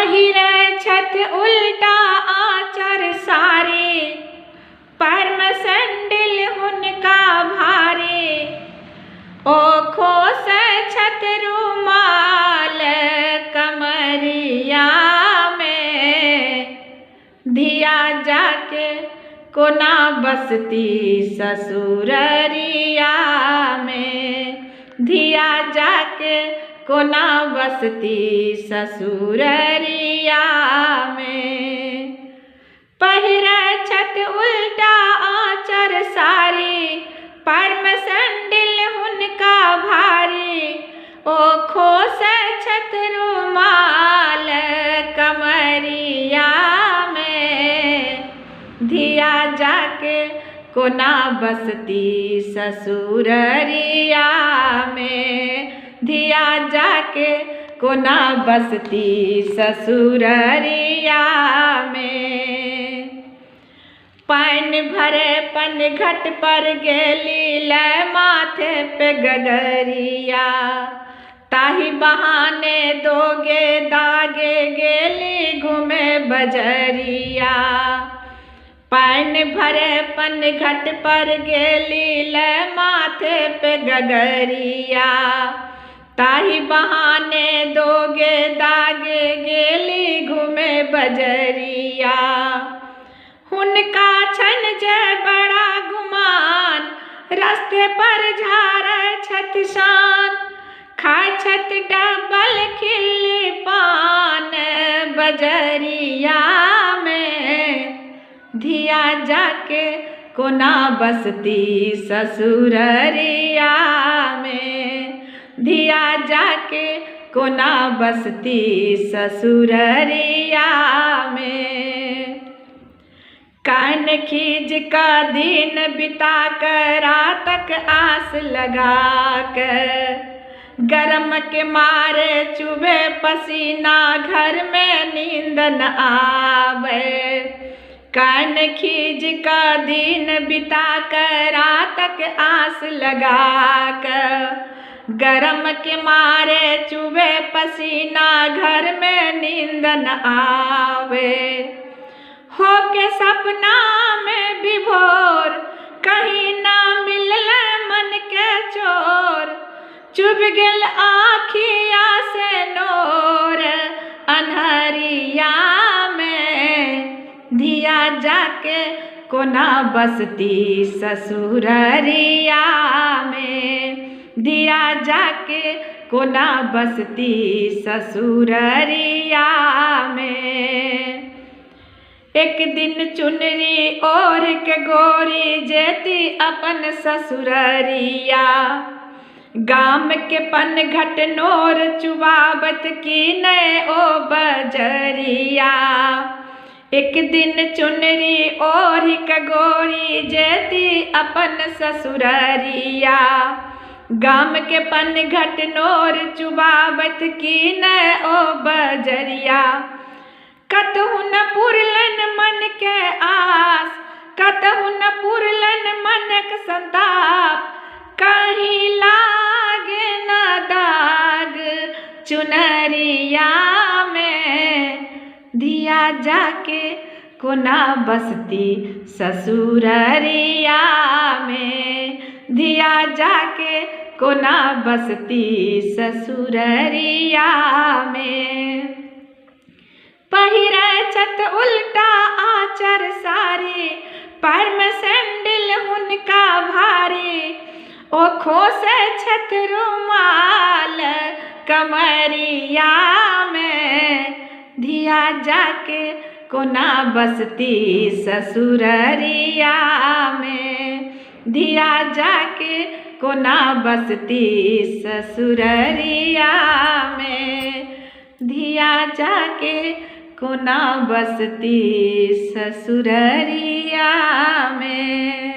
पहिरे छत उल्टा आचर सारे, परम संडिल हुनका भारे। ओखो से छत रुमाल कमरिया में, धिया जाके कोना बसती ससुररिया में। धिया जाके कोना बसती ससुररिया में। पहिरे छत उल्टा आचर सारी, परम संडिल हुनका भारी। ओखो से छत रुमाल कमरिया में, धिया जाके कोना बसती ससुररिया में। धिया जाके कोना बसती ससुररिया में। पान भरे पन घट पर गेली ले माथे पे गगरिया, ताही बहाने दोगे दागे गेली घूमे बजरिया। पान भरे पन घट पर गेली ले माथे पे गगरिया, ताही बहाने दोगे दागे गेली घूमे बजरिया। हुनका छन जे बड़ा गुमान, रास्ते पर झारे छत शान। खाए छत डबल खिल्ली पान बजरिया में, धिया जाके कोना बसती ससुररिया में। धिया जाके कोना बसती ससुररिया में। कान खींच का दिन बिता कर रातक आस लगा कर, गरम के मारे चुभे पसीना घर में नींद न आवे। कान खींच का दिन बिता कर रातक आस लगा कर, गरम के मारे चुभे पसीना घर में नींद न आवे। हो के सपना में विभोर, कहीं ना मिलले मन के चोर। चुभ गेल आँखिया से नोर अन्हरिया में, धिया जाके कोना बसती ससुररिया में। धिया जाके कोना बसती ससुररिया में। एक दिन चुनरी ओढ़ के गोरी जेती अपन ससुररिया, गाम के पन घट नोर चुबावत की नए ओ बजरिया। एक दिन चुनरी ओढ़ के गोरी जेती अपन ससुररिया, गाम के पन घट नोर चुबावत की नए ओ बजरिया। कतहु न पुरलन मन के आस, कतहु न पुरलन मनक संताप। कहीं लागे न दाग चुनरिया में, धिया जाके कोना बसती ससुररिया में। धिया जाके कोना बसती ससुररिया में। पहिरे छत उल्टा आचर सारी, परम संडिल हुनका भारी। ओखो से छत रुमाल कमरिया में, धिया जाके कोना बसती ससुररिया में। धिया जाके कोना बसती ससुररिया में। धिया जाके कोना बसती ससुररिया में।